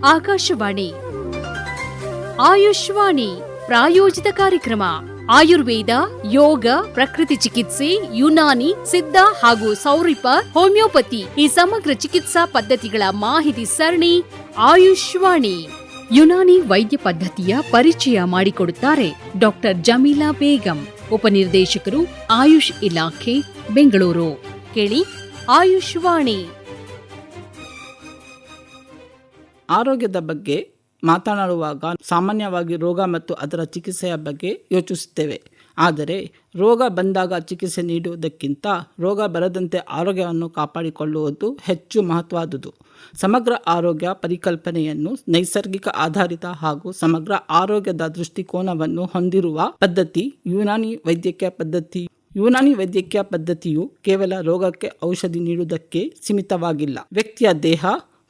ಆಕಾಶವಾಣಿ ಆಯುಷ್ವಾಣಿ ಪ್ರಾಯೋಜಿತ ಕಾರ್ಯಕ್ರಮ. ಆಯುರ್ವೇದ, ಯೋಗ, ಪ್ರಕೃತಿ ಚಿಕಿತ್ಸೆ, ಯುನಾನಿ, ಸಿದ್ಧ ಹಾಗೂ ಸೌರಿಪ, ಹೋಮಿಯೋಪತಿ ಈ ಸಮಗ್ರ ಚಿಕಿತ್ಸಾ ಪದ್ಧತಿಗಳ ಮಾಹಿತಿ ಸರಣಿ ಆಯುಷ್ವಾಣಿ. ಯುನಾನಿ ವೈದ್ಯ ಪದ್ಧತಿಯ ಪರಿಚಯ ಮಾಡಿಕೊಡುತ್ತಾರೆ ಡಾಕ್ಟರ್ ಜಮೀಲಾ ಬೇಗಂ, ಉಪನಿರ್ದೇಶಕರು, ಆಯುಷ್ ಇಲಾಖೆ, ಬೆಂಗಳೂರು. ಕೇಳಿ ಆಯುಷ್ವಾಣಿ. ಆರೋಗ್ಯದ ಬಗ್ಗೆ ಮಾತನಾಡುವಾಗ ಸಾಮಾನ್ಯವಾಗಿ ರೋಗ ಮತ್ತು ಅದರ ಚಿಕಿತ್ಸೆಯ ಬಗ್ಗೆ ಯೋಚಿಸುತ್ತೇವೆ. ಆದರೆ ರೋಗ ಬಂದಾಗ ಚಿಕಿತ್ಸೆ ನೀಡುವುದಕ್ಕಿಂತ ರೋಗ ಬರದಂತೆ ಆರೋಗ್ಯವನ್ನು ಕಾಪಾಡಿಕೊಳ್ಳುವುದು ಹೆಚ್ಚು ಮಹತ್ವವಾದುದು. ಸಮಗ್ರ ಆರೋಗ್ಯ ಪರಿಕಲ್ಪನೆಯನ್ನು ನೈಸರ್ಗಿಕ ಆಧಾರಿತ ಹಾಗೂ ಸಮಗ್ರ ಆರೋಗ್ಯದ ದೃಷ್ಟಿಕೋನವನ್ನು ಹೊಂದಿರುವ ಪದ್ಧತಿ ಯುನಾನಿ ವೈದ್ಯಕೀಯ ಪದ್ಧತಿ. ಯುನಾನಿ ವೈದ್ಯಕೀಯ ಪದ್ಧತಿಯು ಕೇವಲ ರೋಗಕ್ಕೆ ಔಷಧಿ ನೀಡುವುದಕ್ಕೆ ಸೀಮಿತವಾಗಿಲ್ಲ. ವ್ಯಕ್ತಿಯ ದೇಹ,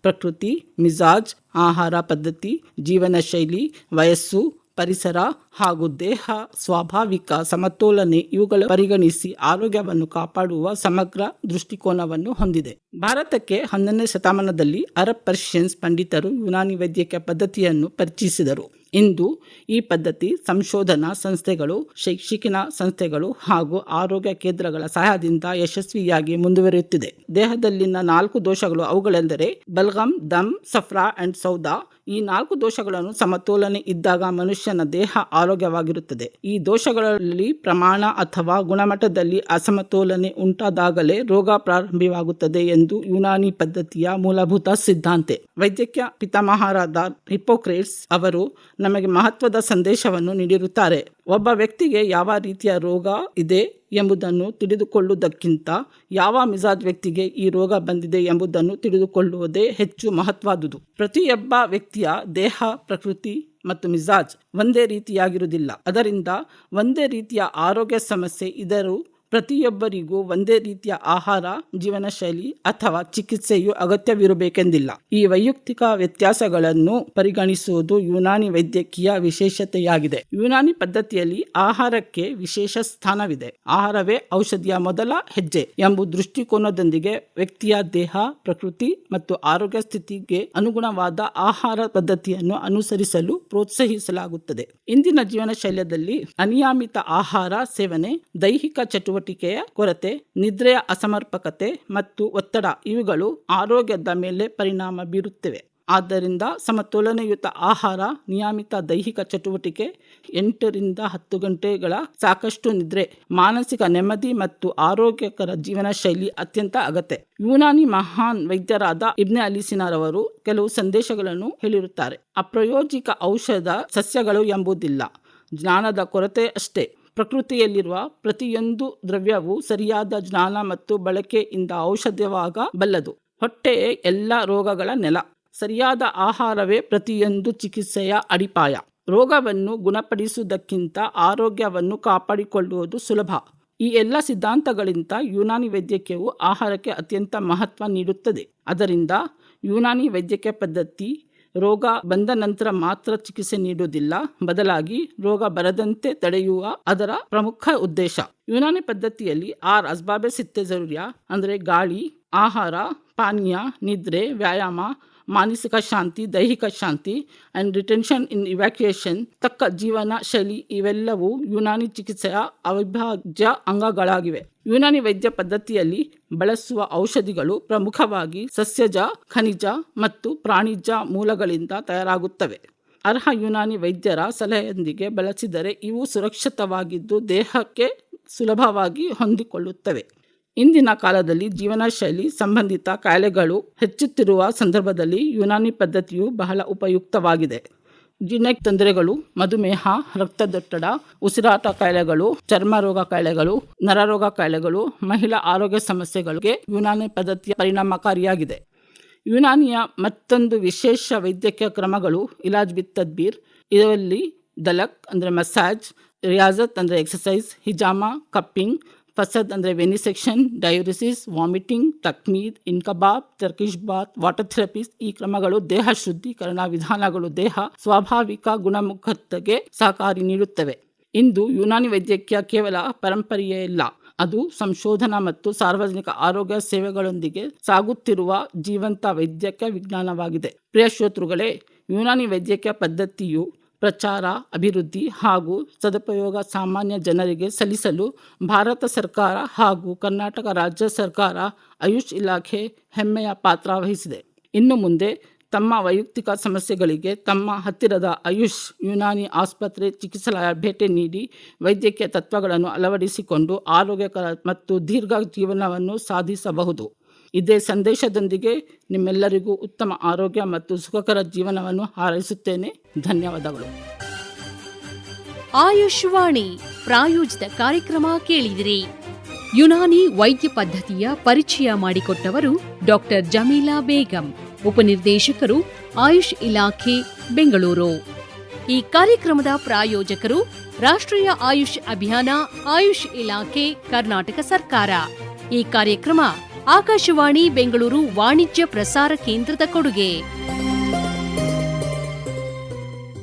ಪ್ರಕೃತಿ, ಮಿಜಾಜ್, ಆಹಾರ ಪದ್ಧತಿ, ಜೀವನ ಶೈಲಿ, ವಯಸ್ಸು, ಪರಿಸರ ಹಾಗೂ ದೇಹ ಸ್ವಾಭಾವಿಕ ಸಮತೋಲನೆ ಇವುಗಳ ಪರಿಗಣಿಸಿ ಆರೋಗ್ಯವನ್ನು ಕಾಪಾಡುವ ಸಮಗ್ರ ದೃಷ್ಟಿಕೋನವನ್ನು ಹೊಂದಿದೆ. ಭಾರತಕ್ಕೆ 11ನೇ ಶತಮಾನದಲ್ಲಿ ಅರಬ್ ಪರ್ಷಿಯನ್ಸ್ ಪಂಡಿತರು ಯುನಾನಿ ವೈದ್ಯಕೀಯ ಪದ್ಧತಿಯನ್ನು ಪರಿಚಯಿಸಿದರು. ಇಂದು ಈ ಪದ್ಧತಿ ಸಂಶೋಧನಾ ಸಂಸ್ಥೆಗಳು, ಶೈಕ್ಷಣಿಕ ಸಂಸ್ಥೆಗಳು ಹಾಗೂ ಆರೋಗ್ಯ ಕೇಂದ್ರಗಳ ಸಹಾಯದಿಂದ ಯಶಸ್ವಿಯಾಗಿ ಮುಂದುವರಿಯುತ್ತಿದೆ. ದೇಹದಲ್ಲಿನ 4 ದೋಷಗಳು ಅವುಗಳೆಂದರೆ ಬಲ್ಗಮ್, ದಮ್, ಸಫ್ರಾ ಅಂಡ್ ಸೌದಾ. ಈ 4 ದೋಷಗಳನ್ನು ಸಮತೋಲನೆ ಇದ್ದಾಗ ಮನುಷ್ಯನ ದೇಹ ಆರೋಗ್ಯವಾಗಿರುತ್ತದೆ. ಈ ದೋಷಗಳಲ್ಲಿ ಪ್ರಮಾಣ ಅಥವಾ ಗುಣಮಟ್ಟದಲ್ಲಿ ಅಸಮತೋಲನೆ ಉಂಟಾದಾಗಲೇ ರೋಗ ಪ್ರಾರಂಭವಾಗುತ್ತದೆ ಎಂದು ಯುನಾನಿ ಪದ್ಧತಿಯ ಮೂಲಭೂತ ಸಿದ್ಧಾಂತ. ವೈದ್ಯಕೀಯ ಪಿತಾಮಹರಾದ ಹಿಪ್ಪೋಕ್ರೇಟ್ಸ್ ಅವರು ನಮಗೆ ಮಹತ್ವದ ಸಂದೇಶವನ್ನು ನೀಡಿರುತ್ತಾರೆ. ಒಬ್ಬ ವ್ಯಕ್ತಿಗೆ ಯಾವ ರೀತಿಯ ರೋಗ ಇದೆ ಎಂಬುದನ್ನು ತಿಳಿದುಕೊಳ್ಳುವುದಕ್ಕಿಂತ ಯಾವ ಮಿಜಾಜ್ ವ್ಯಕ್ತಿಗೆ ಈ ರೋಗ ಬಂದಿದೆ ಎಂಬುದನ್ನು ತಿಳಿದುಕೊಳ್ಳುವುದೇ ಹೆಚ್ಚು ಮಹತ್ವವಾದುದು. ಪ್ರತಿಯೊಬ್ಬ ವ್ಯಕ್ತಿಯ ದೇಹ, ಪ್ರಕೃತಿ ಮತ್ತು ಮಿಜಾಜ್ ಒಂದೇ ರೀತಿಯಾಗಿರುವುದಿಲ್ಲ. ಅದರಿಂದ ಒಂದೇ ರೀತಿಯ ಆರೋಗ್ಯ ಸಮಸ್ಯೆ ಇದ್ದರೂ ಪ್ರತಿಯೊಬ್ಬರಿಗೂ ಒಂದೇ ರೀತಿಯ ಆಹಾರ, ಜೀವನ ಶೈಲಿ ಅಥವಾ ಚಿಕಿತ್ಸೆಯು ಅಗತ್ಯವಿರಬೇಕೆಂದಿಲ್ಲ. ಈ ವೈಯಕ್ತಿಕ ವ್ಯತ್ಯಾಸಗಳನ್ನು ಪರಿಗಣಿಸುವುದು ಯುನಾನಿ ವೈದ್ಯಕೀಯ ವಿಶೇಷತೆಯಾಗಿದೆ. ಯುನಾನಿ ಪದ್ಧತಿಯಲ್ಲಿ ಆಹಾರಕ್ಕೆ ವಿಶೇಷ ಸ್ಥಾನವಿದೆ. ಆಹಾರವೇ ಔಷಧಿಯ ಮೊದಲ ಹೆಜ್ಜೆ ಎಂಬ ದೃಷ್ಟಿಕೋನದೊಂದಿಗೆ ವ್ಯಕ್ತಿಯ ದೇಹ, ಪ್ರಕೃತಿ ಮತ್ತು ಆರೋಗ್ಯ ಸ್ಥಿತಿಗೆ ಅನುಗುಣವಾದ ಆಹಾರ ಪದ್ಧತಿಯನ್ನು ಅನುಸರಿಸಲು ಪ್ರೋತ್ಸಾಹಿಸಲಾಗುತ್ತದೆ. ಇಂದಿನ ಜೀವನ ಶೈಲಿಯಲ್ಲಿ ಅನಿಯಮಿತ ಆಹಾರ ಸೇವನೆ, ದೈಹಿಕ ಚಟುವಟಿಕೆಯ ಕೊರತೆ, ನಿದ್ರೆಯ ಅಸಮರ್ಪಕತೆ ಮತ್ತು ಒತ್ತಡ ಇವುಗಳು ಆರೋಗ್ಯದ ಮೇಲೆ ಪರಿಣಾಮ ಬೀರುತ್ತವೆ. ಆದ್ದರಿಂದ ಸಮತೋಲನಯುತ ಆಹಾರ, ನಿಯಮಿತ ದೈಹಿಕ ಚಟುವಟಿಕೆ, 8 ರಿಂದ 10 ಗಂಟೆಗಳ ಸಾಕಷ್ಟು ನಿದ್ರೆ, ಮಾನಸಿಕ ನೆಮ್ಮದಿ ಮತ್ತು ಆರೋಗ್ಯಕರ ಜೀವನ ಶೈಲಿ ಅತ್ಯಂತ ಅಗತ್ಯ. ಯುನಾನಿ ಮಹಾನ್ ವೈದ್ಯರಾದ ಇಬ್ನ್ ಅಲಿಸಿನಾರವರು ಕೆಲವು ಸಂದೇಶಗಳನ್ನು ಹೇಳಿರುತ್ತಾರೆ. ಅಪ್ರಾಯೋಗಿಕ ಔಷಧ ಸಸ್ಯಗಳು ಎಂಬುದಿಲ್ಲ, ಜ್ಞಾನದ ಕೊರತೆ ಅಷ್ಟೇ. ಪ್ರಕೃತಿಯಲ್ಲಿರುವ ಪ್ರತಿಯೊಂದು ದ್ರವ್ಯವು ಸರಿಯಾದ ಜ್ಞಾನ ಮತ್ತು ಬಳಕೆಯಿಂದ ಔಷಧವಾಗಬಲ್ಲದು. ಹೊಟ್ಟೆಯೇ ಎಲ್ಲ ರೋಗಗಳ ನೆಲ. ಸರಿಯಾದ ಆಹಾರವೇ ಪ್ರತಿಯೊಂದು ಚಿಕಿತ್ಸೆಯ ಅಡಿಪಾಯ. ರೋಗವನ್ನು ಗುಣಪಡಿಸುವುದಕ್ಕಿಂತ ಆರೋಗ್ಯವನ್ನು ಕಾಪಾಡಿಕೊಳ್ಳುವುದು ಸುಲಭ. ಈ ಎಲ್ಲ ಸಿದ್ಧಾಂತಗಳಿಂದ ಯುನಾನಿ ವೈದ್ಯಕೀಯವು ಆಹಾರಕ್ಕೆ ಅತ್ಯಂತ ಮಹತ್ವ ನೀಡುತ್ತದೆ. ಅದರಿಂದ ಯುನಾನಿ ವೈದ್ಯಕೀಯ ಪದ್ಧತಿ ರೋಗ ಬಂದ ನಂತರ ಮಾತ್ರ ಚಿಕಿತ್ಸೆ ನೀಡುವುದಿಲ್ಲ, ಬದಲಾಗಿ ರೋಗ ಬರದಂತೆ ತಡೆಯುವ ಅದರ ಪ್ರಮುಖ ಉದ್ದೇಶ. ಯುನಾನಿ ಪದ್ಧತಿಯಲ್ಲಿ 6 ಅಸ್ಬಾಬೆ ಸಿತ್ತೆ ಜರೂರಿಯಾ ಅಂದರೆ ಗಾಳಿ, ಆಹಾರ, ಪಾನೀಯ, ನಿದ್ರೆ, ವ್ಯಾಯಾಮ, ಮಾನಸಿಕ ಶಾಂತಿ, ದೈಹಿಕ ಶಾಂತಿ ಅಂಡ್ ರಿಟೆನ್ಷನ್ ಇನ್ ಇವ್ಯಾಕ್ಯುಯೇಷನ್, ತಕ್ಕ ಜೀವನ ಶೈಲಿ ಇವೆಲ್ಲವೂ ಯುನಾನಿ ಚಿಕಿತ್ಸೆಯ ಅವಿಭಾಜ್ಯ ಅಂಗಗಳಾಗಿವೆ. ಯುನಾನಿ ವೈದ್ಯ ಪದ್ಧತಿಯಲ್ಲಿ ಬಳಸುವ ಔಷಧಿಗಳು ಪ್ರಮುಖವಾಗಿ ಸಸ್ಯಜ, ಖನಿಜ ಮತ್ತು ಪ್ರಾಣಿಜ ಮೂಲಗಳಿಂದ ತಯಾರಾಗುತ್ತವೆ. ಅರ್ಹ ಯುನಾನಿ ವೈದ್ಯರ ಸಲಹೆಯೊಂದಿಗೆ ಬಳಸಿದರೆ ಇವು ಸುರಕ್ಷಿತವಾಗಿದ್ದು ದೇಹಕ್ಕೆ ಸುಲಭವಾಗಿ ಹೊಂದಿಕೊಳ್ಳುತ್ತವೆ. ಇಂದಿನ ಕಾಲದಲ್ಲಿ ಜೀವನ ಶೈಲಿ ಸಂಬಂಧಿತ ಕಾಯಿಲೆಗಳು ಹೆಚ್ಚುತ್ತಿರುವ ಸಂದರ್ಭದಲ್ಲಿ ಯುನಾನಿ ಪದ್ಧತಿಯು ಬಹಳ ಉಪಯುಕ್ತವಾಗಿದೆ. ಜೀರ್ಣಕ್ಕೆ ತೊಂದರೆಗಳು, ಮಧುಮೇಹ, ರಕ್ತದೊತ್ತಡ, ಉಸಿರಾಟ ಕಾಯಿಲೆಗಳು, ಚರ್ಮ ರೋಗ ಕಾಯಿಲೆಗಳು, ನರರೋಗ ಕಾಯಿಲೆಗಳು, ಮಹಿಳಾ ಆರೋಗ್ಯ ಸಮಸ್ಯೆಗಳಿಗೆ ಯುನಾನಿ ಪದ್ಧತಿಯ ಪರಿಣಾಮಕಾರಿಯಾಗಿದೆ. ಯುನಾನಿಯ ಮತ್ತೊಂದು ವಿಶೇಷ ವೈದ್ಯಕೀಯ ಕ್ರಮಗಳು ಇಲಾಜ್ ಬಿತ್ ತದ್ಬೀರ್. ಇದರಲ್ಲಿ ದಲಕ್ ಅಂದರೆ ಮಸಾಜ್, ರಿಯಾಜತ್ ಅಂದರೆ ಎಕ್ಸಸೈಸ್, ಹಿಜಾಮ ಕಪ್ಪಿಂಗ್, ಫಸದ್ ಅಂದರೆ ವೆನಿಸೆಕ್ಷನ್, ಡಯೂರಿಸಿಸ್, ವಾಮಿಟಿಂಗ್, ತಕ್ಮೀದ್, ಇನ್ಕಬಾಬ್, ಟರ್ಕಿಶ್ ಬಾತ್, ವಾಟರ್ ಥೆರಪೀಸ್ ಈ ಕ್ರಮಗಳು ದೇಹ ಶುದ್ಧೀಕರಣ ವಿಧಾನಗಳು ದೇಹ ಸ್ವಾಭಾವಿಕ ಗುಣಮುಖತೆಗೆ ಸಹಕಾರಿ ನೀಡುತ್ತವೆ. ಇಂದು ಯುನಾನಿ ವೈದ್ಯಕೀಯ ಕೇವಲ ಪರಂಪರೆಯೇ ಇಲ್ಲ, ಅದು ಸಂಶೋಧನಾ ಮತ್ತು ಸಾರ್ವಜನಿಕ ಆರೋಗ್ಯ ಸೇವೆಗಳೊಂದಿಗೆ ಸಾಗುತ್ತಿರುವ ಜೀವಂತ ವೈದ್ಯಕೀಯ ವಿಜ್ಞಾನವಾಗಿದೆ. ಪ್ರಿಯ ಶ್ರೋತೃಗಳೇ, ಯುನಾನಿ ವೈದ್ಯಕೀಯ ಪದ್ಧತಿಯು ಪ್ರಚಾರ, ಅಭಿವೃದ್ಧಿ ಹಾಗೂ ಸದುಪಯೋಗ ಸಾಮಾನ್ಯ ಜನರಿಗೆ ಸಲ್ಲಿಸಲು ಭಾರತ ಸರ್ಕಾರ ಹಾಗೂ ಕರ್ನಾಟಕ ರಾಜ್ಯ ಸರ್ಕಾರ ಆಯುಷ್ ಇಲಾಖೆ ಹೆಮ್ಮೆಯ ಪಾತ್ರ ವಹಿಸಿದೆ. ಇನ್ನು ಮುಂದೆ ತಮ್ಮ ವೈಯಕ್ತಿಕ ಸಮಸ್ಯೆಗಳಿಗೆ ತಮ್ಮ ಹತ್ತಿರದ ಆಯುಷ್ ಯುನಾನಿ ಆಸ್ಪತ್ರೆ ಚಿಕಿತ್ಸಾಲಯ ಭೇಟಿ ನೀಡಿ ವೈದ್ಯಕೀಯ ತತ್ವಗಳನ್ನು ಅಳವಡಿಸಿಕೊಂಡು ಆರೋಗ್ಯಕರ ಮತ್ತು ದೀರ್ಘ ಜೀವನವನ್ನು ಸಾಧಿಸಬಹುದು. ಇದೇ ಸಂದೇಶದೊಂದಿಗೆ ನಿಮ್ಮೆಲ್ಲರಿಗೂ ಉತ್ತಮ ಆರೋಗ್ಯ ಮತ್ತು ಸುಖಕರ ಜೀವನವನ್ನು ಹಾರೈಸುತ್ತೇನೆ. ಧನ್ಯವಾದಗಳು. ಆಯುಷ್ವಾಣಿ ಪ್ರಾಯೋಜಿತ ಕಾರ್ಯಕ್ರಮ ಕೇಳಿದಿರಿ. ಯುನಾನಿ ವೈದ್ಯ ಪದ್ಧತಿಯ ಪರಿಚಯ ಮಾಡಿಕೊಟ್ಟವರು ಡಾಕ್ಟರ್ ಜಮೀಲಾ ಬೇಗಂ, ಉಪನಿರ್ದೇಶಕರು ಆಯುಷ್ ಇಲಾಖೆ, ಬೆಂಗಳೂರು. ಈ ಕಾರ್ಯಕ್ರಮದ ಪ್ರಾಯೋಜಕರು ರಾಷ್ಟ್ರೀಯ ಆಯುಷ್ ಅಭಿಯಾನ, ಆಯುಷ್ ಇಲಾಖೆ, ಕರ್ನಾಟಕ ಸರ್ಕಾರ. ಈ ಕಾರ್ಯಕ್ರಮ ಆಕಾಶವಾಣಿ ಬೆಂಗಳೂರು ವಾಣಿಜ್ಯ ಪ್ರಸಾರ ಕೇಂದ್ರದ ಕೊಡುಗೆ.